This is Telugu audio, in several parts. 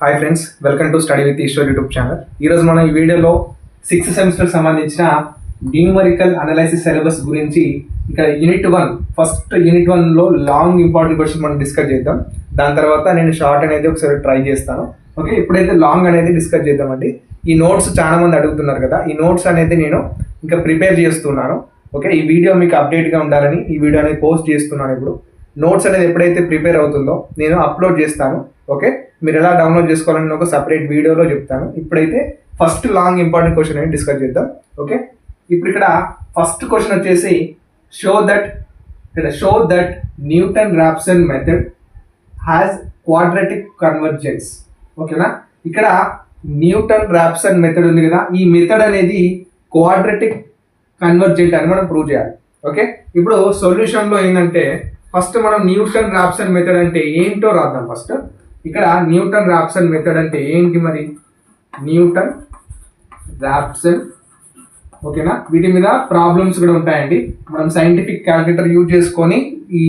Hi friends, welcome to study with Eshwar YouTube channel. ఈరోజు మనం ఈ వీడియోలో 6th సెమిస్టర్ సంబంధించిన న్యూమరికల్ అనాలిసిస్ సిలబస్ గురించి ఇక్కడ ఫస్ట్ యూనిట్ 1లో లాంగ్ ఇంపార్టెంట్ క్వశ్చన్ మనం డిస్కస్ చేద్దాం. దాని తర్వాత నేను షార్ట్ అనేది ఒకసారి ట్రై చేస్తాను. ఓకే, ఇప్పుడైతే లాంగ్ అనేది డిస్కస్ చేద్దామండి. ఈ నోట్స్ చాలా మంది అడుగుతున్నారు కదా, ఈ నోట్స్ అనేది నేను ఇంకా ప్రిపేర్ చేస్తున్నాను. ఓకే, ఈ వీడియో మీకు అప్డేట్గా ఉండాలని ఈ వీడియో అనేది పోస్ట్ చేస్తున్నాను. ఇప్పుడు నోట్స్ అనేది ఎప్పుడైతే ప్రిపేర్ అవుతుందో నేను అప్లోడ్ చేస్తాను. ఓకే, మీరు ఎలా డౌన్లోడ్ చేసుకోవాలని ఒక సపరేట్ వీడియోలో చెప్తాను. ఇప్పుడైతే ఫస్ట్ లాంగ్ ఇంపార్టెంట్ క్వశ్చన్ అనేది డిస్కస్ చేద్దాం. ఓకే, ఇప్పుడు ఇక్కడ ఫస్ట్ క్వశ్చన్ వచ్చేసి show that Newton Raphson method has quadratic convergence. ఓకేనా, ఇక్కడ న్యూటన్ రాప్సన్ మెథడ్ ఉంది కదా, ఈ మెథడ్ అనేది క్వాడ్రాటిక్ కన్వర్జెంట్ అని మనం ప్రూవ్ చేయాలి. ఓకే, ఇప్పుడు సొల్యూషన్లో ఏంటంటే ఫస్ట్ మనం న్యూటన్ రాప్సన్ మెథడ్ అంటే ఏంటో రాద్దాం. ఫస్ట్ ఇక్కడ న్యూటన్ రాప్సన్ మెథడ్ అంటే ఏంటి మరి, న్యూటన్ రాప్సన్. ఓకేనా, వీటి మీద ప్రాబ్లమ్స్ కూడా ఉంటాయండి. మనం సైంటిఫిక్ క్యాలిక్యులేటర్ యూజ్ చేసుకొని ఈ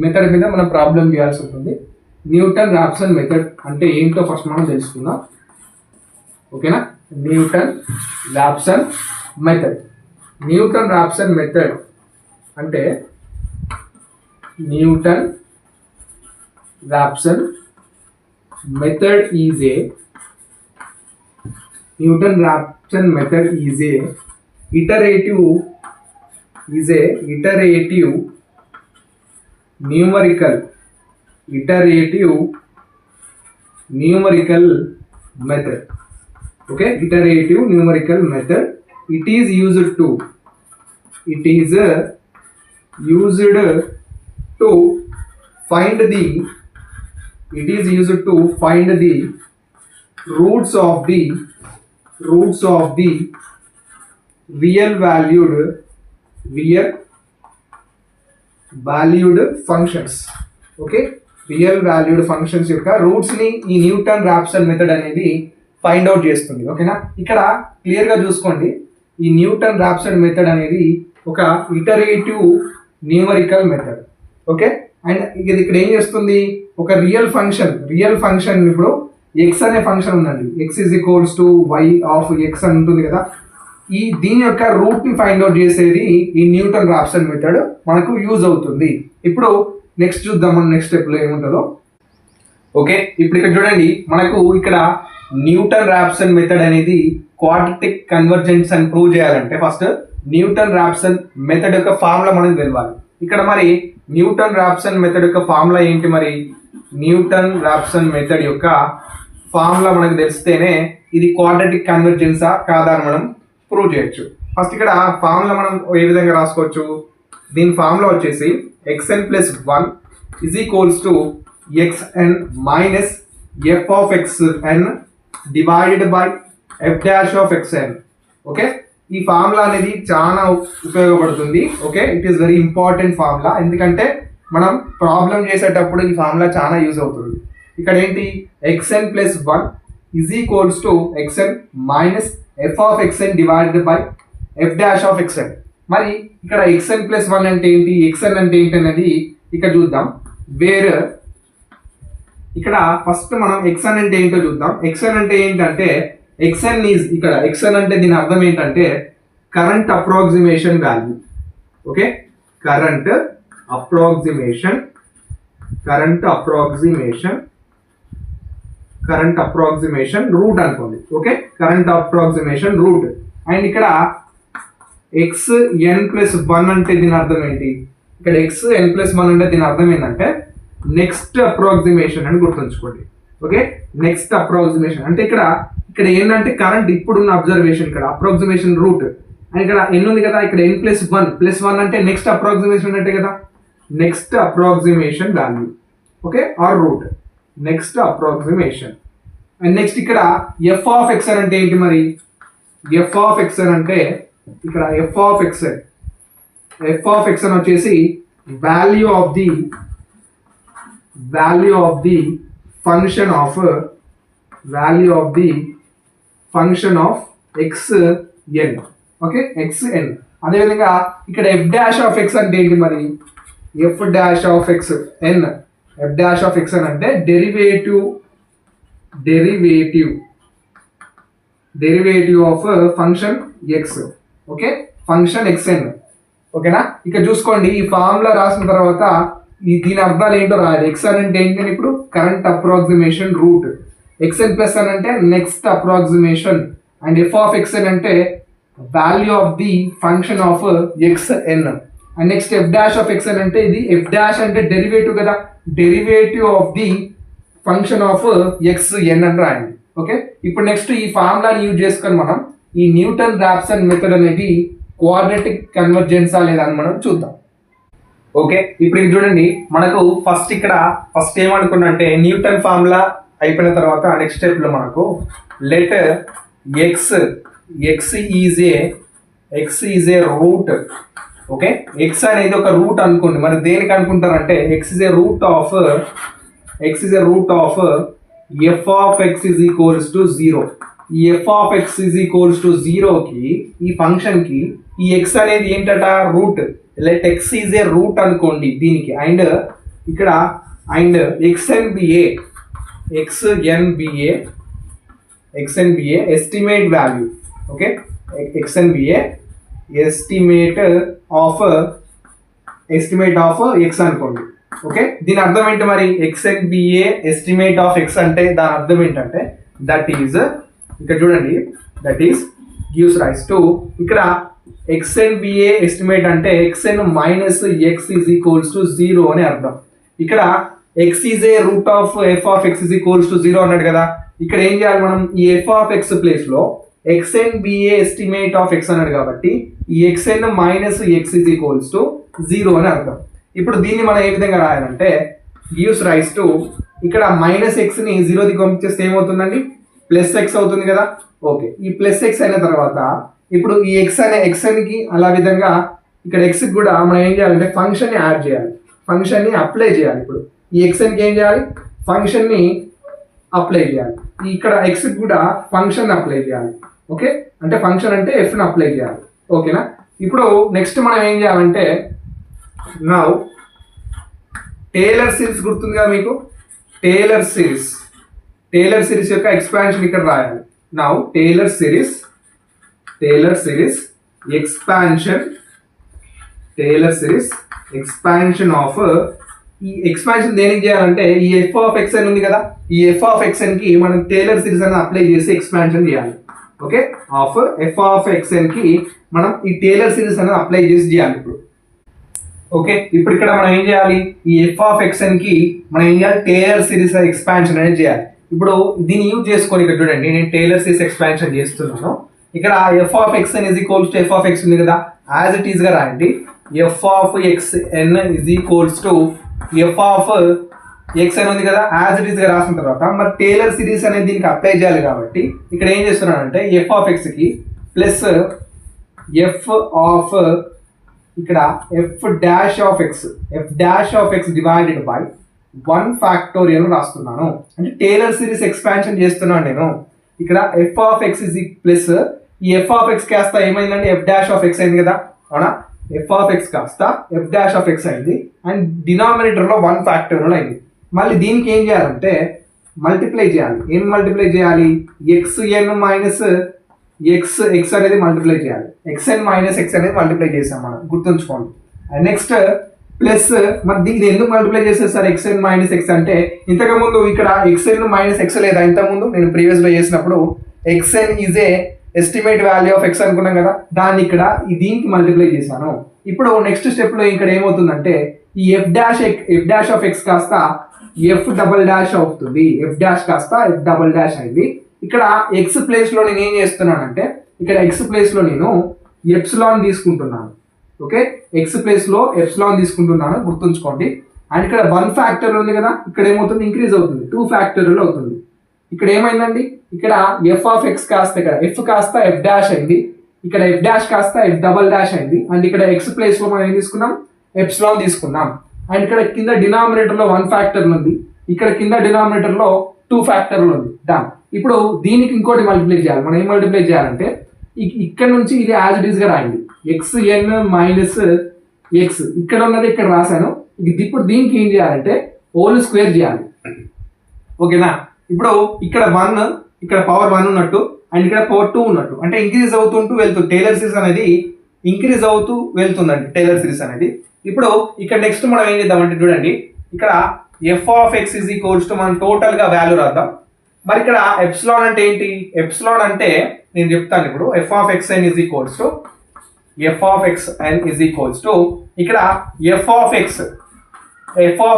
మెథడ్ మీద మనం ప్రాబ్లం చేయాల్సి ఉంటుంది. న్యూటన్ రాప్సన్ మెథడ్ అంటే ఏంటో ఫస్ట్ మనం తెలుసుకుందాం. ఓకేనా, Newton Raphson method. Newton Raphson method అంటే Newton Raphson method is a iterative numerical method. Okay, iterative numerical method. It is used to find the roots of the real valued functions. Okay, real valued functions యొక్క రూట్స్ ని ఈ న్యూటన్ రాప్సన్ మెథడ్ అనేది ఫైండ్ అవుట్ చేస్తుంది. ఓకేనా, ఇక్కడ క్లియర్ గా చూసుకోండి, ఈ న్యూటన్ రాప్సన్ మెథడ్ అనేది ఒక iterative numerical method. Okay, and ఇది ఇక్కడ ఏం చేస్తుంది, ఒక రియల్ ఫంక్షన్ ఇప్పుడు ఎక్స్ అనే ఫంక్షన్ ఉందండి, x is equals to y of x అని ఉంటుంది కదా, దీని యొక్క రూట్ ని ఫైండ్ అవుట్ చేసేది ఈ న్యూటన్ రాప్సన్ మెథడ్ మనకు యూజ్ అవుతుంది. ఇప్పుడు నెక్స్ట్ చూద్దాం మనం నెక్స్ట్ స్టెప్ లో ఏముంటుందో. ఓకే, ఇప్పుడు ఇక్కడ చూడండి, మనకు ఇక్కడ న్యూటన్ రాప్సన్ మెథడ్ అనేది క్వాడ్రాటిక్ కన్వర్జెన్స్ అని ప్రూవ్ చేయాలంటే ఫస్ట్ న్యూటన్ రాప్సన్ మెథడ్ యొక్క ఫార్ములా మనకు తెలవాలి. ఇక్కడ మరి న్యూటన్ రాప్సన్ మెథడ్ యొక్క ఫార్ములా ఏంటి, మరి న్యూటన్ రాప్సన్ మెథడ్ యొక్క ఫార్ములా మనకు తెలిస్తేనే ఇది క్వాడ్రాటిక్ కన్వర్జెన్సా కాదా అని మనం ప్రూవ్ చేయొచ్చు. ఫస్ట్ ఇక్కడ ఫార్ములా మనం ఏ విధంగా రాసుకోవచ్చు, దీని ఫార్ములా వచ్చేసి xn + 1 = xn minus f of xn divided by f' of xn. Okay, ఈ ఫార్ములా అనేది చాలా ఉపయోగపడుతుంది. Okay, it is very important formula, ఎందుకంటే మనం ప్రాబ్లం చేసేటప్పుడు ఈ ఫార్ములా చాలా యూజ్ అవుతుంది. ఇక్కడ ఏంటి, xn + 1 = xn minus f of xn divided by f' of xn. మరి ఇక్కడ xn + 1 అంటే ఏంటి, xn అంటే ఏంటి అనేది ఇక్కడ చూద్దాం. వేరే ఇక్కడ ఫస్ట్ మనం xn అంటే ఏంటో చూద్దాం. xn అంటే ఏంటంటే xn ఈజ్, ఇక్కడ xn అంటే దీని అర్థం ఏంటంటే current approximation value. Okay, current approximation root అనుకోండి. Okay, current approximation root. And ఇక్కడ xn + 1 అంటే దీని అర్థం ఏంటి, ఇక్కడ xn + 1 అంటే దీని అర్థం ఏంటంటే నెక్స్ట్ అప్రాక్సిమేషన్ అని గుర్తుంచుకోండి. ఓకే, నెక్స్ట్ అప్రాక్సిమేషన్ అంటే ఇక్కడ ఏంటంటే కరెంట్ ఇప్పుడున్న అబ్జర్వేషన్, ఇక్కడ అప్రాక్సిమేషన్ రూట్. అండ్ ఇక్కడ ఎన్ ఉంది కదా, ఇక్కడ n + 1 అంటే నెక్స్ట్ అప్రాక్సిమేషన్ అంటే కదా, next approximation value. Okay, or root, next approximation. And next ఇక్కడ f of xn అంటే ఏంటి మరి, f of xn అంటే ఇక్కడ f of xn వచ్చేసి value of the function of xn. Okay, xn. అదేవిధంగా ఇక్కడ f' of x అంటే ఏంటి మరి, f' of xn అంటే derivative derivative of function X. Okay, function xn. ఓకేనా, ఇక చూసుకోండి ఈ ఫార్ములా రాసిన తర్వాత దీని అర్థాలు ఏంటో రాయాలి. xn అంటే ఏంటంటే ఇప్పుడు current approximation root, xn plus n అంటే next approximation, and f of xn అంటే value of the function of xn, and next f dash of xn అంటే ఇది f డాష్ అంటే డెరివేటివ్ కదా, derivative of the function of xn అని రాయండి. ఓకే, ఇప్పుడు నెక్స్ట్ ఈ ఫార్ములాని యూజ్ చేసుకొని మనం ఈ న్యూటన్ రాప్సన్ మెథడ్ అనేది క్వాడ్రాటిక్ కన్వర్జెన్సా లేదా అని మనం చూద్దాం. ఓకే, ఇప్పుడు ఇది చూడండి, మనకు ఫస్ట్ ఏమనుకున్నా అంటే న్యూటన్ ఫార్ములా అయిపోయిన తర్వాత నెక్స్ట్ స్టెప్ లో మనకు let x is a root. Okay, x అనేది ఒక రూట్ అనుకోండి. మరి దేనికి అనుకుంటారంటే x is a root of f of x is equals to 0. ఈ f of x is equals to 0కి ఈ ఫంక్షన్ కి ఈ ఎక్స్ అనేది ఏంటట root. Let x is a root అనుకోండి దీనికి, అండ్ ఇక్కడ and x n be a estimate value. Okay, x n be a estimate of x అనుకోండి. ఓకే, దీని అర్థం ఏంటి మరి, ఎక్స్ఎన్బిఏ ఎస్టిమేట్ ఆఫ్ ఎక్స్ అంటే దాని అర్థం ఏంటంటే దట్ ఈజ్ ఇక్కడ చూడండి, that is gives rise to ఇక్కడ ఎక్స్ఎన్బిఏ ఎస్టిమేట్ అంటే xn minus X is equals to 0 అని అర్థం. ఇక్కడ X is a root of f of x is equals to 0 అన్నాడు కదా, ఇక్కడ ఏం చేయాలి మనం ఈ ఎఫ్ ఆఫ్ ఎక్స్ ప్లేస్ లో xnBA ఎస్టిమేట్ ఆఫ్ ఎక్స్ అన్నాడు కాబట్టి ఈ xn minus X is equals to 0 అని అర్థం. ఇప్పుడు దీన్ని మనం ఏ విధంగా రాయాలంటే గివ్స్ రైస్ టు ఇక్కడ మైనస్ ఎక్స్ ని 0కి పంపించేస్తే ఏమవుతుందండి, ప్లస్ ఎక్స్ అవుతుంది కదా. ఓకే, ఈ ప్లస్ ఎక్స్ అయిన తర్వాత ఇప్పుడు ఈ ఎక్స్ అనే xn కి అలా విధంగా ఇక్కడ ఎక్స్ కూడా మనం ఏం చేయాలంటే ఫంక్షన్ ని యాడ్ చేయాలి, ఫంక్షన్ ని అప్లై చేయాలి. ఇప్పుడు ఈ xn కి ఏం చేయాలి, ఫంక్షన్ ని అప్లై చేయాలి. ఇక్కడ ఎక్స్ కూడా ఫంక్షన్ అప్లై చేయాలి. ఓకే, అంటే ఫంక్షన్ అంటే ఎఫ్ ని అప్లై చేయాలి. ఓకేనా, ఇప్పుడు నెక్స్ట్ మనం ఏం చేయాలంటే నౌ టేలర్ సిరీస్ గుర్తుంది కదా మీకు, టేలర్ సిరీస్ యొక్క ఎక్స్పాన్షన్ ఇక్కడ రాయాలి. Now Taylor series expansion of ఈ ఎక్స్పాన్షన్ దేనికి చేయాలంటే ఈ ఎఫ్ ఆఫ్ ఎక్స్ అని ఉంది కదా, ఈ ఎఫ్ ఆఫ్ ఎక్స్ఎన్ కి మనం టేలర్ సిరీస్ అని అప్లై చేసి ఎక్స్పాన్షన్ చేయాలి. Okay, of f of XN కి మనం ఈ టేలర్ సిరీస్ అనేది అప్లై చేసి చేయాలి ఇప్పుడు. ఓకే, ఇప్పుడు ఇక్కడ మనం ఏం చేయాలి, ఈ ఎఫ్ ఆఫ్ ఎక్స్ఎన్ కి మనం ఏం చేయాలి, టేలర్ సిరీస్ ఎక్స్పాన్షన్ అనేది చేయాలి. ఇప్పుడు దీన్ని యూజ్ చేసుకొని ఇక్కడ చూడండి, నేను టేలర్ సిరీస్ ఎక్స్పాన్షన్ చేస్తున్నాను. ఇక్కడ f of XN is equals to F of X ఉంది కదా, యాజ్ ఇట్ ఈస్ గా రాయండి. F of XN is equals to F of XN ఉంది కదా, యాజ్ ఇట్ ఈస్ గా రాసిన తర్వాత మరి టేలర్ సిరీస్ అనేది దీనికి అప్లై చేయాలి కాబట్టి ఇక్కడ ఏం చేస్తున్నానంటే ఎఫ్ ఆఫ్ ఎక్స్ కి ప్లస్ ఎఫ్ ఆఫ్ ఇక్కడ f dash of X divided by 1 factorial రాస్తున్నాను. అంటే టేలర్ సిరీస్ ఎక్స్పాన్షన్ చేస్తున్నాను నేను. ఇక్కడ f of X is plus ఈ ఎఫ్ ఆఫ్ ఎక్స్ కాస్త ఏమైందంటే ఎఫ్ డాష్ ఆఫ్ ఎక్స్ అయింది కదా, అవునా, ఎఫ్ ఆఫ్ ఎక్స్ కాస్త ఎఫ్ డాష్ ఆఫ్ ఎక్స్ అయింది అండ్ డినామినేటర్ లో 1 ఫ్యాక్టోరియల్ అయింది. మళ్ళీ దీనికి ఏం చేయాలంటే మల్టిప్లై చేయాలి. ఏం మల్టిప్లై చేయాలి, xn మైనస్ ఎక్స్ అనేది మల్టిప్లై చేయాలి. xn మైనస్ ఎక్స్ అనేది మల్టిప్లై చేసాం మనం, గుర్తుంచుకోండి. అండ్ నెక్స్ట్ ప్లస్ మరి ఇది ఎందుకు మల్టిప్లై చేస్తారు సార్ xn మైనస్ ఎక్స్ అంటే, ఇంతకుముందు ఇక్కడ xn మైనస్ ఎక్స్ లేదా, ఇంతకుముందు నేను ప్రీవియస్ లో చేసినప్పుడు xn is a estimate value of X అనుకున్నాం కదా, దాన్ని ఇక్కడ దీనికి మల్టిప్లై చేశాను. ఇప్పుడు నెక్స్ట్ స్టెప్ లో ఇక్కడ ఏమవుతుందంటే ఈ ఎఫ్ డాష్ ఆఫ్ ఎక్స్ కాస్త ఎఫ్ డబల్ డాష్ అవుతుంది, ఎఫ్ డాష్ కాస్త ఎఫ్ డబల్ డాష్ అయింది. ఇక్కడ ఎక్స్ ప్లేస్ లో నేను ఏం చేస్తున్నానంటే ఇక్కడ ఎక్స్ ప్లేస్ లో నేను ఎప్సిలాన్ తీసుకుంటున్నాను. ఓకే, ఎక్స్ ప్లేస్ లో ఎప్సిలాన్ తీసుకుంటున్నాను, గుర్తుంచుకోండి. అండ్ ఇక్కడ 1 ఫ్యాక్టోరియల్ ఉంది కదా, ఇక్కడ ఏమవుతుంది ఇంక్రీజ్ అవుతుంది, 2 ఫ్యాక్టోరియల్ అవుతుంది. ఇక్కడ ఏమైందండి, ఇక్కడ ఎఫ్ ఆఫ్ ఎక్స్ కాస్త ఇక్కడ ఎఫ్ కాస్త ఎఫ్ డాష్ అయింది, ఇక్కడ ఎఫ్ డాష్ కాస్త ఎఫ్ డబల్ డాష్ అయింది. అండ్ ఇక్కడ ఎక్స్ ప్లేస్ లో మనం ఏం తీసుకున్నాం, ఎప్సిలాన్ తీసుకున్నాం. అండ్ ఇక్కడ కింద డినామినేటర్ లో 1 ఫ్యాక్టోరియల్ ఉంది, ఇక్కడ కింద డినామినేటర్ లో 2 ఫ్యాక్టోరియల్ ఉంది. దాని ఇప్పుడు దీనికి ఇంకోటి మల్టిప్లై చేయాలి. మనం ఏం మల్టిప్లై చేయాలంటే ఇక్కడ నుంచి ఇది యాజ్ ఇట్ ఈస్ గా రాయండి, xn మైనస్ ఎక్స్ ఇక్కడ ఉన్నది ఇక్కడ రాశాను. ఇప్పుడు దీనికి ఏం చేయాలంటే హోల్ స్క్వేర్ చేయాలి. ఓకేనా, ఇప్పుడు ఇక్కడ 1, ఇక్కడ పవర్ 1 ఉన్నట్టు అండ్ ఇక్కడ పవర్ 2 ఉన్నట్టు, అంటే ఇంక్రీజ్ అవుతుంటూ వెళ్తుంది. టైలర్ సిరీస్ అనేది ఇంక్రీజ్ అవుతూ వెళ్తుందండి టైలర్ సిరీస్ అనేది. ఇప్పుడు ఇక్కడ నెక్స్ట్ మనం ఏం చేద్దామంటే చూడండి, ఇక్కడ f of x is equals to మనం టోటల్ గా వాల్యూ రాద్దాం. మరి ఇక్కడ ఎప్సిలాన్ అంటే ఏంటి? ఎప్సిలాన్ అంటే నేను చెప్తాను ఇప్పుడు. F of x n is equals to ఇక్కడ ఎఫ్ ఆఫ్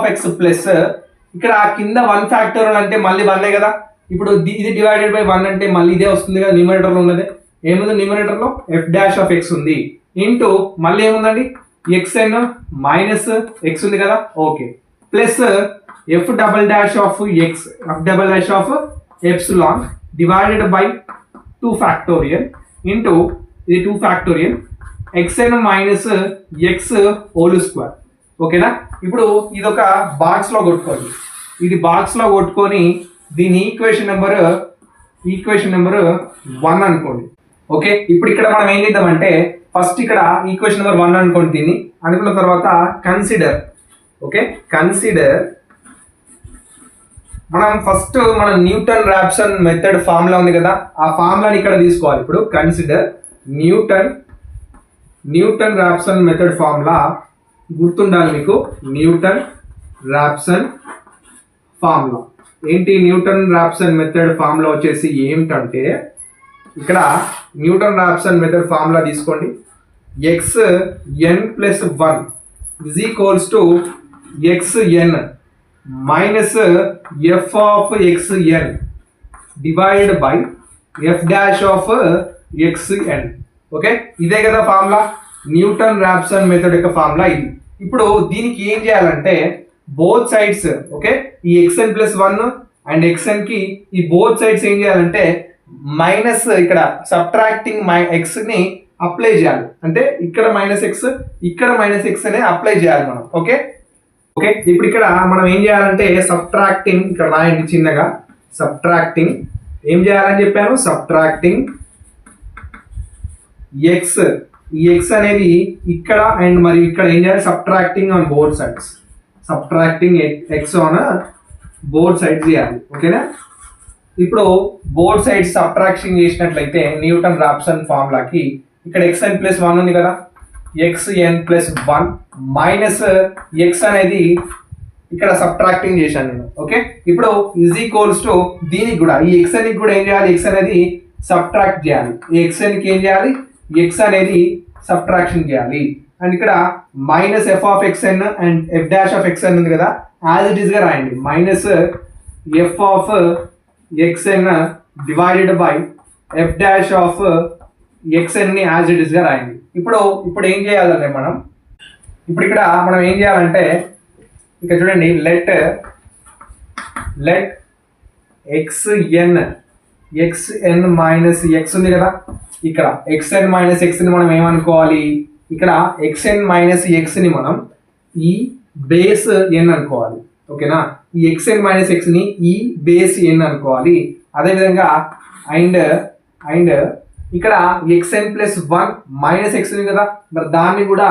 ఎక్స్ ప్లస్ ఇక్కడ కింద 1 ఫ్యాక్టోరియల్ అంటే మళ్ళీ 1 కదా. ఇప్పుడు ఇది డివైడెడ్ బై 1 అంటే మళ్ళీ ఇదే వస్తుంది కదా. న్యూమరేటర్ లో ఉన్నదే ఏముంది? న్యూమరేటర్ లో ఎఫ్ డాష్ ఆఫ్ ఎక్స్ ఉంది ఇంటూ మళ్ళీ ఏముందండి? ఎక్స్ఎన్ మైనస్ ఎక్స్ ఉంది కదా. Okay, plus f double dash of epsilon divided by 2 factorial into ఇది 2 factorial xn minus X whole square. ఓకేనా? ఇప్పుడు ఇది ఒక బాక్స్ లో కొట్టుకోండి. ఇది బాక్స్ లో కొట్టుకొని దీని ఈక్వేషన్ నెంబర్ 1 అనుకోండి. ఓకే, ఇప్పుడు ఇక్కడ మనం ఏం చేద్దామంటే ఫస్ట్ ఇక్కడ ఈక్వేషన్ నెంబర్ 1 అనుకోండి. దీన్ని అనుకున్న తర్వాత కన్సిడర్ మనం ఫస్ట్ మన న్యూటన్ రాప్సన్ మెథడ్ ఫార్ములా ఉంది కదా, ఆ ఫార్ములాని ఇక్కడ తీసుకోవాలి. ఇప్పుడు consider Newton Raphson method formula గుర్తుండాలి మీకు. న్యూటన్ రాప్సన్ ఫార్ములా ఏంటి? న్యూటన్ రాప్సన్ మెథడ్ ఫార్ములా వచ్చేసి ఏమిటంటే ఇక్కడ న్యూటన్ రాప్సన్ మెథడ్ ఫార్ములా తీసుకోండి. xn plus 1 is equals to xn minus f of xn divided by f dash of xn. Okay, ఇదే కదా ఫార్ములా. న్యూటన్ రాప్సన్ మెథడ్ యొక్క ఫార్ములా ఇది. ఇప్పుడు దీనికి ఏం చేయాలంటే బోత్ సైడ్స్, ఓకే, ఈ xn ప్లస్ 1 అండ్ xn కి ఈ బోత్ సైడ్స్ ఏం చేయాలంటే మైనస్ ఇక్కడ సబ్ట్రాక్టింగ్ x ని అప్లై చేయాలి. అంటే ఇక్కడ మైనస్ x ఇక్కడ మైనస్ x అనే అప్లై చేయాలి మనం. ఓకే, ఇప్పుడు ఇక్కడ మనం ఏం చేయాలంటే సబ్ట్రాక్టింగ్, ఇక్కడ రాయండి చిన్నగా, సబ్ట్రాక్టింగ్ ఏం చేయాలని చెప్పాను? సబ్ట్రాక్టింగ్ ఎక్స్, ఈ ఎక్స్ అనేది ఇక్కడ అండ్ మరి ఇక్కడ ఏం చేయాలి? Subtracting on both sides, subtracting X on both sides చేయాలి. ఓకేనా? ఇప్పుడు బోత్ సైడ్స్ సబ్ట్రాక్షన్ చేసినట్లయితే న్యూటన్ రాప్సన్ ఫార్ములాకి ఇక్కడ xn ప్లస్ 1 ఉంది కదా, xn ప్లస్ 1 మైనస్ ఎక్స్ అనేది ఇక్కడ సబ్ట్రాక్టింగ్ చేశాను నేను. ఓకే, ఇప్పుడు ఈజ్ ఈక్వల్స్ టు దీనికి కూడా ఈ xn కి కూడా ఏం చేయాలి? x అనేది సబ్ట్రాక్ట్ చేయాలి. ఈ xn కి ఏం చేయాలి? x అనేది సబ్ట్రాక్షన్ చేయాలి. అండ్ ఇక్కడ minus f of xn and F dash of xn ఉంది కదా, యాజ్ ఇట్ ఈస్ గా రాయండి. Minus f of xn divided by f dash of xn ని యాజ్ ఇట్ ఈస్ గా రాయండి. ఇప్పుడు ఏం చేయాలంటే ఇప్పుడు ఇక్కడ మనం ఏం చేయాలంటే ఇక్కడ చూడండి, లెట్ xn మైనస్ ఎక్స్ ఉంది కదా, ఇక్కడ xn మైనస్ ఎక్స్ ని మనం ఏమనుకోవాలి? ఇక్కడ xn మైనస్ ఎక్స్ ని మనం ఈ బేస్ n అనుకోవాలి. ఓకేనా? ఈ xn మైనస్ ఎక్స్ ని ఈ బేస్ n అనుకోవాలి. అదేవిధంగా అండ్ ఇక్కడ xn ప్లస్ 1 మైనస్ ఎక్స్ ఉంది కదా, మరి దాన్ని కూడా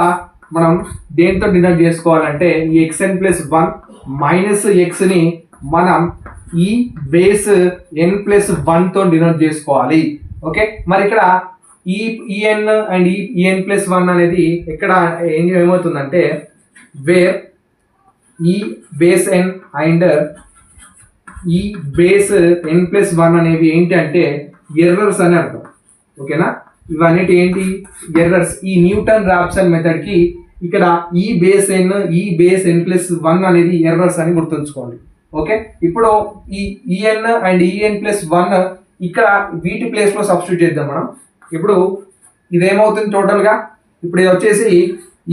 మనం దేంతో డినోట్ చేసుకోవాలంటే ఈ xn ప్లస్ 1 మైనస్ ఎక్స్ ని మనం ఈ బేస్ n ప్లస్ 1 తో డినోట్ చేసుకోవాలి. ఓకే, మరి ఇక్కడ ఈ en అండ్ ఈ en ప్లస్ 1 అనేది ఇక్కడ ఏమవుతుందంటే వేర్ ఈ బేస్ n అండ్ ఈ బేస్ n ప్లస్ 1 అనేవి ఏంటి అంటే ఎర్రర్స్ అని అర్థం. ఓకేనా? ఇవన్నీ ఏంటి? ఎర్రర్స్. ఈ న్యూటన్ రాప్సన్ మెథడ్ కి ఇక్కడ ఈ బేస్ n n ప్లస్ 1 అనేది ఎర్రర్స్ అని గుర్తుంచుకోండి. ఓకే, ఇప్పుడు ఈ en అండ్ en ప్లస్ 1 ఇక్కడ వీటి ప్లేస్ లో సబ్స్టిట్యూట్ చేద్దాం మనం. ఇప్పుడు ఇదేమవుతుంది టోటల్ గా? ఇప్పుడు ఇది వచ్చేసి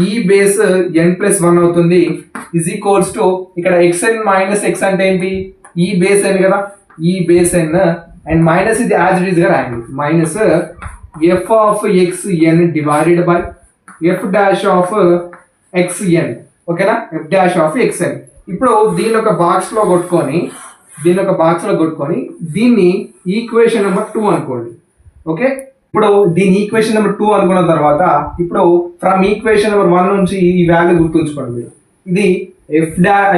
ఈ బేస్ n ప్లస్ 1 అవుతుంది ఇజ్ ఈక్వల్స్ టు ఇక్కడ xn మైనస్ ఎక్స్ అంటే ఏంటి? ఈ బేస్ n కదా, ఈ బేస్ n అండ్ మైనస్ ఇది యాజ్ ఇట్ ఈస్ గా రాయండి. Minus f of xn divided by f dash of xn. ఓకేనా? F dash of xn. ఇప్పుడు దీని ఒక బాక్స్ లో కొట్టుకొని దీన్ని ఈక్వేషన్ నెంబర్ 2 అనుకోండి. ఓకే, ఇప్పుడు దీని ఈక్వేషన్ నెంబర్ 2 అనుకున్న తర్వాత ఇప్పుడు ఫ్రమ్ ఈక్వేషన్ నెంబర్ 1 నుంచి ఈ వాల్యూ గుర్తుంచుకోండి మీరు. ఇది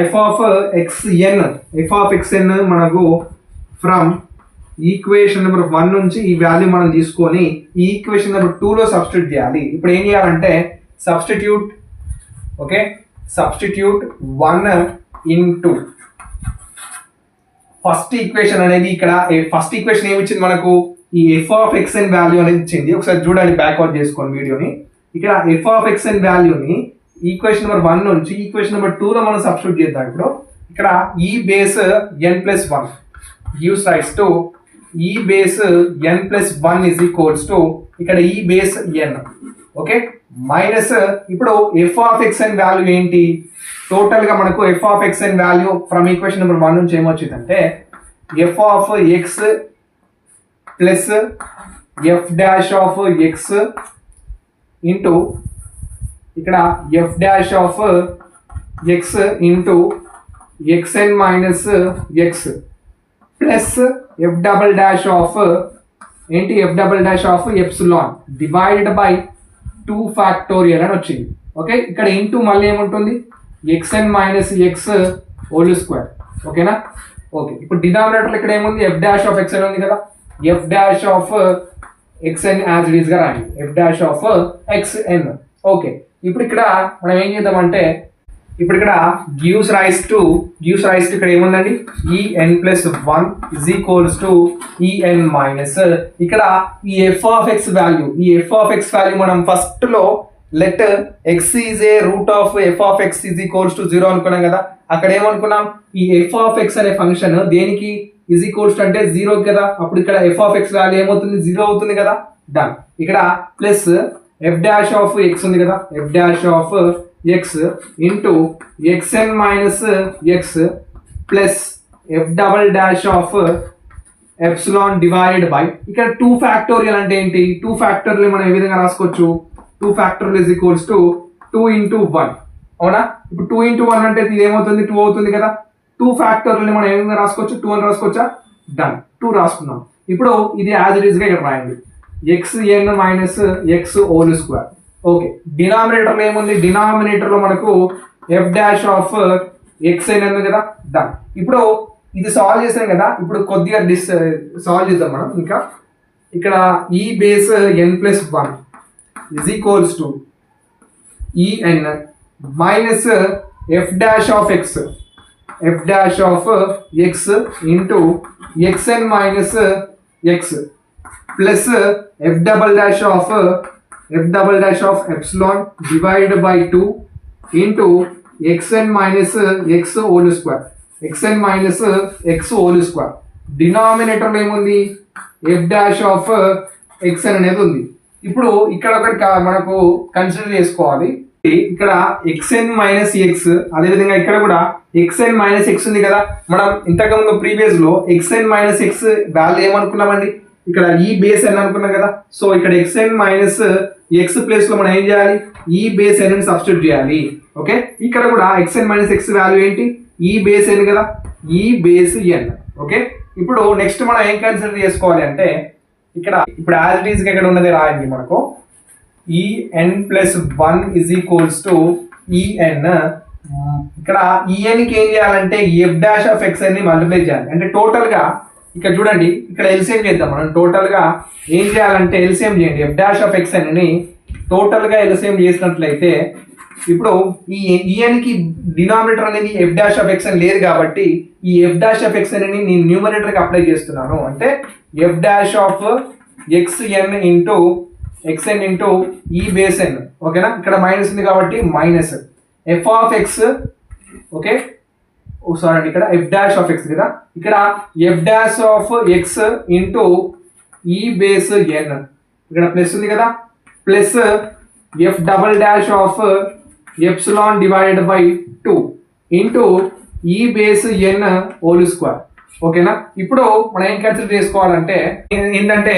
ఎఫ్ ఆఫ్ xn మనకు ఫ్రమ్ ఈక్వేషన్ నెంబర్ 1 నుంచి ఈ వాల్యూ మనం తీసుకొని ఈ ఈక్వేషన్ నెంబర్ 2లో సబ్స్టిట్యూట్ చేయాలి. ఇప్పుడు ఏం చేయాలంటే సబ్స్టిట్యూట్ 1 into ఫస్ట్ ఈక్వేషన్ అనేది ఇక్కడ ఫస్ట్ ఈక్వేషన్ ఏమి ఇచ్చింది మనకు ఈ ఎఫ్ ఆఫ్ ఎక్స్ఎన్ వాల్యూ అనేది ఇచ్చింది. ఒకసారి చూడండి, బ్యాక్వర్డ్ చేసుకోండి వీడియోని. ఇక్కడ ఎఫ్ ఆఫ్ ఎక్స్ఎన్ వాల్యూని ఈక్వేషన్ నెంబర్ 1 నుంచి ఈక్వేషన్ నెంబర్ 2లో మనం సబ్స్టిట్యూట్ చేద్దాం. ఇప్పుడు ఇక్కడ ఈ base n+1 gives rise to ఈ base n+1 is equals to ఇక్కడ ఈ బేస్ n. ఓకే, మైనస్ ఇప్పుడు ఎఫ్ ఆఫ్ ఎక్స్ఎన్ వాల్యూ ఏంటి, టోటల్ గా మనకు f of x n value from equation number 1 నుంచి ఏమొచ్చిందంటే f of x plus f dash of x into ఇక్కడ f dash of x into x n minus x plus f double dash of ఏంటి, f double dash of epsilon divided by 2 factorial అని వచ్చింది. ఓకే, ఇక్కడ ఇంటూ మళ్ళీ ఏముంటుంది XN minus X whole square. ఓకేనా, ఓకే. ఇప్పుడు డినామినేటర్ ఇక్కడ ఏముంది ఎఫ్ డాష్ ఆఫ్ ఎక్స్ఎన్ ఉంది కదా, F dash of XN as it is గా రాయండి, F dash of XN. Okay, ఇప్పుడు ఇక్కడ మనం ఏం చేద్దామంటే ఇప్పుడు ఇక్కడ గివ్స్ రైస్ టు ఇక్కడ ఏముందండి en+1 is equals to en minus ఇక్కడ ఈ ఎఫ్ ఆఫ్ ఎక్స్ వాల్యూ మనం ఫస్ట్ లో let x is a root of f of x is equals to 0 అనుకున్నాం కదా. అక్కడ ఏమనుకున్నాం ఈ ఎఫ్ ఆఫ్ ఎక్స్ అనే ఫంక్షన్ దేనికి ఈజ్ ఈక్వల్స్ టు అంటే 0 కదా. అప్పుడు ఇక్కడ ఎఫ్ ఆఫ్ ఎక్స్ వాల్యూ ఏమవుతుంది 0 అవుతుంది కదా. డన్. ఇక్కడ plus f dash of X ఉంది కదా, F dash of x into x n minus x plus f double dash of epsilon divided by ఇక్కడ 2 ఫ్యాక్టోరియల్ అంటే ఏంటి, 2 ఫ్యాక్టోరియల్ మనం ఏ విధంగా రాసుకోవచ్చు 2 factorial is equals to 2 into 1. అవునా, ఇప్పుడు 2 into 1 అంటే ఇది ఏమవుతుంది 2 అవుతుంది కదా. 2 ఫ్యాక్టోరియల్ మనం ఏ విధంగా రాసుకోవచ్చు 2 అని రాసుకోవచ్చా. డన్, 2 రాసుకున్నాం. ఇప్పుడు ఇది యాజ్ ఇట్ ఈస్ గా ఇక్కడ రాయండి xn minus X whole square. Okay, denominator లో ఏముంది, డినామినేటర్ లో మనకు ఎఫ్ డాష్ ఆఫ్ ఎక్స్ఎన్ ఉంది కదా. డన్. ఇప్పుడు ఇది సాల్వ్ చేసాం కదా, ఇప్పుడు కొద్దిగా సాల్వ్ చేద్దాం మనం. ఇంకా ఇక్కడ ఈ base n+1 is equals to en minus F dash of x into x n minus x plus f double dash of epsilon divided by 2 into x n minus X whole square. Denominator ఏముంది ఎఫ్ డాష్ ఆఫ్ ఎక్స్ఎన్ అనేది ఉంది. ఇప్పుడు ఇక్కడ ఒకటి మనకు కన్సిడర్ చేసుకోవాలి, ఇక్కడ ఎక్స్ఎన్ మైనస్ ఎక్స్, అదేవిధంగా ఇక్కడ కూడా ఎక్స్ఎన్ మైనస్ ఎక్స్ ఉంది కదా. మనం ఇంతకుముందు ప్రీవియస్ లో ఎక్స్ఎన్ మైనస్ ఎక్స్ వాల్యూ ఏమనుకున్నామండి, ఇక్కడ ఈ బేస్ ఎన్ అనుకున్నాం కదా. సో ఇక్కడ ఎక్స్ఎన్ మైనస్ ఎక్స్ ప్లేస్ లో మనం ఏం చేయాలి ఈ బేస్ ఎన్ సబ్స్టిట్యూట్ చేయాలి. ఓకే, ఇక్కడ కూడా ఎక్స్ఎన్ మైనస్ ఎక్స్ వాల్యూ ఏంటి ఈ బేస్ ఎన్ కదా, ఈ బేస్ ఎన్. ఓకే, ఇప్పుడు నెక్స్ట్ మనం ఏం కన్సిడర్ చేసుకోవాలి అంటే ఇక్కడ ఇప్పుడు యాజ్ ఇట్ ఈస్ గా ఇక్కడ ఉన్నది రాయండి మనకు en+1 is equals to en. ఇక్కడ en కి ఏం చేయాలంటే ఎఫ్ డాష్ ఆఫ్ ఎక్స్ ని మల్టిప్లై చేయాలి. అంటే టోటల్ గా ఇక్కడ చూడండి, ఇక్కడ ఎల్సిఎం చేద్దాం మనం. టోటల్ గా ఏం చేయాలంటే ఎల్సిఎం చేయండి, ఎఫ్ డాష్ ఆఫ్ ఎక్స్ ని టోటల్ గా ఎల్సిఎం చేసినట్లయితే ఇప్పుడు ఈ ఈఎన్ కి డినామినేటర్ అనేది ఎఫ్ డాష్ ఆఫ్ ఎక్స్ అని లేదు కాబట్టి ఈ ఎఫ్ డాష్ ఆఫ్ ఎక్స్ అని నేను న్యూమరేటర్ కి అప్లై చేస్తున్నాను. అంటే F dash of XN into XN into e base ఎన్. ఓకేనా, ఇక్కడ మైనస్ ఉంది కాబట్టి minus f of X. Okay, sorry అండి, ఇక్కడ ఎఫ్ డాష్ ఆఫ్ ఎక్స్ కదా, ఇక్కడ f dash of x into e base ఎన్, ఇక్కడ ప్లస్ ఉంది కదా, plus f double dash of epsilon divided by 2 into e base n whole square. ఓకేనా, ఇప్పుడు మనం ఏం కన్సిడర్ చేసుకోవాలంటే ఏంటంటే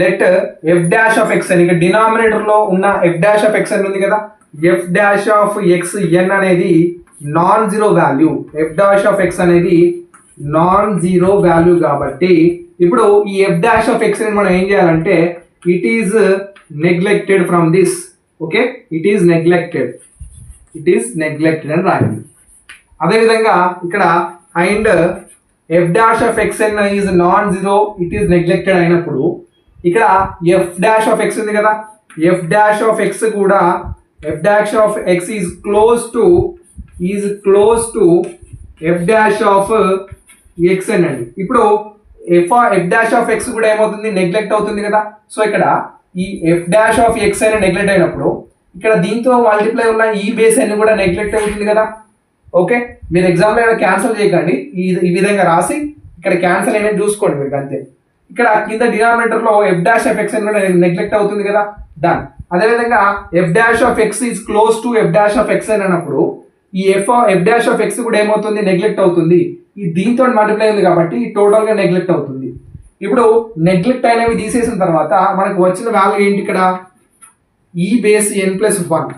let F dash of x అని, ఇక డినామినేటర్ లో ఉన్న ఎఫ్ డాష్ ఆఫ్ ఎక్స్ అని ఉంది కదా, ఎఫ్ డాష్ ఆఫ్ ఎక్స్ ఎన్ అనేది non zero value, F dash of X అనేది నాన్ జీరో వాల్యూ కాబట్టి ఇప్పుడు ఈ ఎఫ్ డాష్ ఆఫ్ ఎక్స్ ని మనం ఏం చేయాలంటే it is neglected from this. Okay, it is neglected అని రాయండి. అదేవిధంగా ఇక్కడ and F dash of XN is non zero, it is neglected అయినప్పుడు ఇక్కడ ఎఫ్ డాష్ ఆఫ్ ఎక్స్ ఉంది కదా, ఎఫ్ డాష్ ఆఫ్ ఎక్స్ కూడా F dash of x is close to F dash of XN అండి. ఇప్పుడు ఎఫ్ డాష్ ఆఫ్ ఎక్స్ కూడా ఏమవుతుంది, నెగ్లెక్ట్ అవుతుంది కదా. సో ఇక్కడ ఈ ఎఫ్ డాష్ ఆఫ్ ఎక్స్ అని నెగ్లెక్ట్ అయినప్పుడు ఇక్కడ దీంతో మల్టిప్లై ఉన్న ఈ బేస్ అని కూడా నెగ్లెక్ట్ అవుతుంది కదా. ఓకే, మీరు ఎగ్జామ్లో ఇక్కడ క్యాన్సిల్ చేయకండి, ఈ విధంగా రాసి ఇక్కడ క్యాన్సిల్ అనేది చూసుకోండి మీరు అంతే. ఇక్కడ కింద డినామినేటర్లో ఎఫ్ డాష్ ఆఫ్ ఎక్స్ అని కూడా నెగ్లెక్ట్ అవుతుంది కదా, డన్. అదేవిధంగా F dash of x is close to F dash of x అని అన్నప్పుడు ఈ ఎఫ్ డాష్ ఆఫ్ ఎక్స్ కూడా ఏమవుతుంది, నెగ్లెక్ట్ అవుతుంది. ఈ దీంతో మల్టిప్లై ఉంది కాబట్టి టోటల్గా నెగ్లెక్ట్ అవుతుంది. ఇప్పుడు నెగ్లెక్ట్ అయినవి తీసేసిన తర్వాత మనకు వచ్చిన వాల్యూ ఏంటి, ఇక్కడ ఈ base n plus one,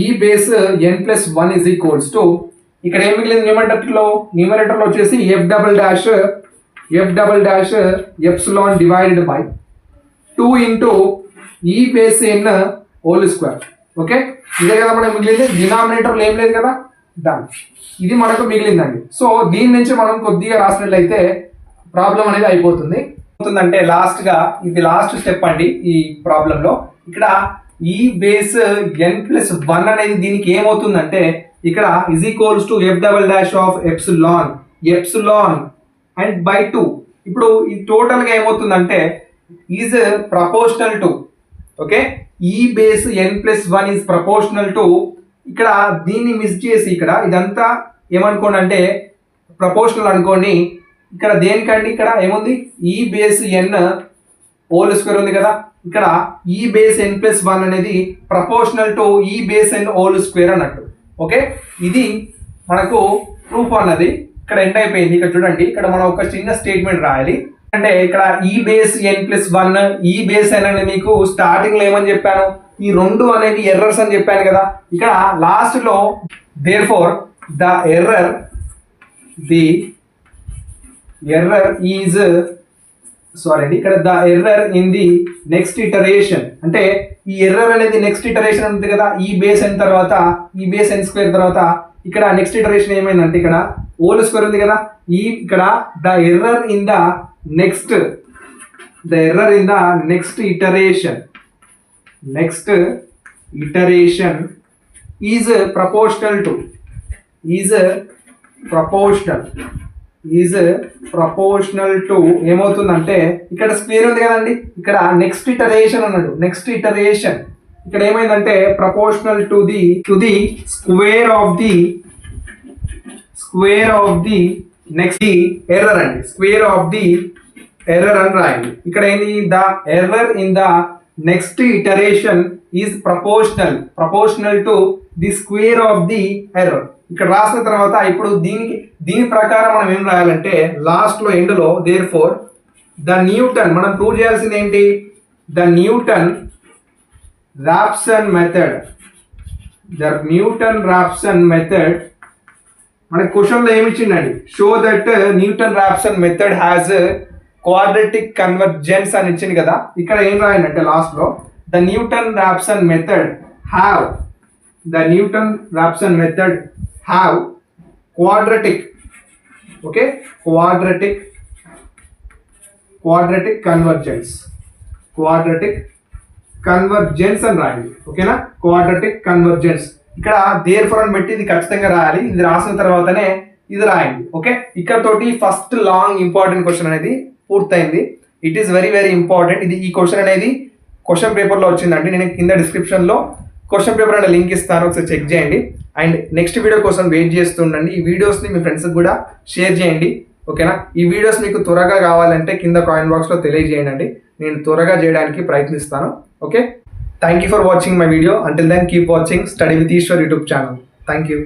e base n plus one is equals to ఇక్కడ ఏం మిగిలింది న్యూమరేటర్లో వచ్చేసి f double dash epsilon divided by 2 into e base n whole square. Okay, ఇదే కదా మనకు మిగిలింది, డినామినేటర్లో ఏం లేదు కదా, డన్. ఇది మనకు మిగిలిందండి. సో దీని నుంచి మనం కొద్దిగా రాసినట్లయితే ప్రాబ్లం అనేది అయిపోతుంది. అంటే లాస్ట్గా ఇది లాస్ట్ స్టెప్ అండి ఈ ప్రాబ్లంలో. ఇక్కడ ఈ బేస్ ఎన్ ప్లస్ వన్ అనేది దీనికి ఏమవుతుందంటే ఇక్కడ is equals to f double dash of epsilon and by 2. ఇప్పుడు ఈ టోటల్గా ఏమవుతుందంటే is proportional to, okay, e base n plus one is proportional to, ఇక్కడ దీన్ని మిస్ చేసి ఇక్కడ ఇదంతా ఏమనుకోండి అంటే ప్రపోర్షనల్ అనుకోండి. ఇక్కడ దేనికండి, ఇక్కడ ఏముంది, ఈ బేస్ ఎన్ హోల్ స్క్వేర్ ఉంది కదా, ఇక్కడ ఈ బేస్ ఎన్ ప్లస్ వన్ అనేది ప్రపోర్షనల్ టు ఈ బేస్ ఎన్ హోల్ స్క్వేర్ అన్నట్టు. ఓకే, ఇది మనకు ప్రూఫ్ అన్నది ఇక్కడ ఎండ్ అయిపోయింది. ఇక్కడ చూడండి, ఇక్కడ మనం ఒక చిన్న స్టేట్మెంట్ రాయాలి. అంటే ఇక్కడ ఈ base n plus one, e base ఎన్ అనేది మీకు స్టార్టింగ్ లో ఏమని చెప్పాను, ఈ రెండు అనేవి ఎర్రర్స్ అని చెప్పాను కదా. ఇక్కడ లాస్ట్ లో దేర్ఫోర్ ద ఎర్రర్ ఈజ్ ఇక్కడ the error in the next iteration, అంటే ఈ ఎర్రర్ అనేది నెక్స్ట్ ఇటరేషన్ ఉంది కదా, ఈ బేస్ ఎన్ తర్వాత ఈ బేస్ ఎన్ స్క్వేర్ తర్వాత ఇక్కడ నెక్స్ట్ ఇటరేషన్ ఏమైందంటే ఇక్కడ హోల్ స్క్వేర్ ఉంది కదా, ఈ ఇక్కడ the error in the next iteration is proportional to ఏమవుతుందంటే ఇక్కడ స్క్వేర్ ఉంది కదండి, ఇక్కడ నెక్స్ట్ ఇటరేషన్ అన్నాడు. నెక్స్ట్ ఇటరేషన్ ఇక్కడ ఏమైందంటే proportional to the square of the next error అండి, స్క్వేర్ ఆఫ్ ది ఎర్రర్ అని రాయండి. ఇక్కడ ఏంది, the error in the next iteration is proportional to the square of the error. ఇక్కడ రాసిన తర్వాత ఇప్పుడు దీని ప్రకారం మనం ఏం రాయాలంటే లాస్ట్ లో ఎండ్ లో దేర్ఫోర్ ద న్యూటన్, మనం ప్రూవ్ చేయాల్సింది ఏంటి, ద న్యూటన్ రాప్సన్ మెథడ్ మనకి క్వశ్చన్లో ఏమి ఇచ్చిందండి, show that Newton Raphson method has quadratic convergence అని ఇచ్చింది కదా. ఇక్కడ ఏం రాయండి లాస్ట్ లో the Newton Raphson method have quadratic convergence అని రాయండి. ఓకేనా, క్వాడ్రటిక్ కన్వర్జెన్స్. ఇక్కడ దేర్ఫోర్ అని పెట్టి ఇది ఖచ్చితంగా రాయాలి. ఇది రాసిన తర్వాతనే ఇది రాయండి. ఓకే, ఇక్కడ తోటి ఫస్ట్ లాంగ్ ఇంపార్టెంట్ క్వశ్చన్ అనేది పూర్తయింది. It is very very important. ఈ క్వశ్చన్ అనేది క్వశ్చన్ పేపర్లో వచ్చిందండి. నేను కింద డిస్క్రిప్షన్లో క్వశ్చన్ పేపర్ అనే లింక్ ఇస్తాను, ఒకసారి చెక్ చేయండి. అండ్ నెక్స్ట్ వీడియో కోసం వెయిట్ చేస్తూ ఉండండి. ఈ వీడియోస్ని మీ ఫ్రెండ్స్కి కూడా షేర్ చేయండి. ఓకేనా, ఈ వీడియోస్ మీకు త్వరగా కావాలంటే కింద కామెంట్ బాక్స్లో తెలియజేయండి, నేను త్వరగా చేయడానికి ప్రయత్నిస్తాను. Okay, thank you for watching my video. Until then, keep watching Study with Ishwar YouTube channel. Thank you.